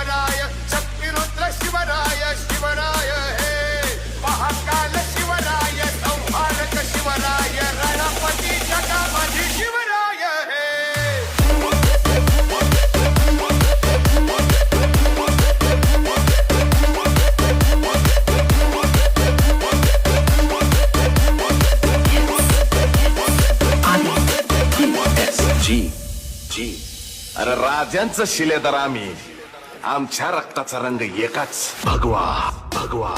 शिवराय शक्तिरुद्र शिवराय शिवराय हे महाकाल शिवराय संहारक शिवराय रणपती जगामधी शिवराय हे जी जी अरे राजांचं शिलेदार आम्ही आमच्या रक्ताचा रंग एकाच भगवा भगवा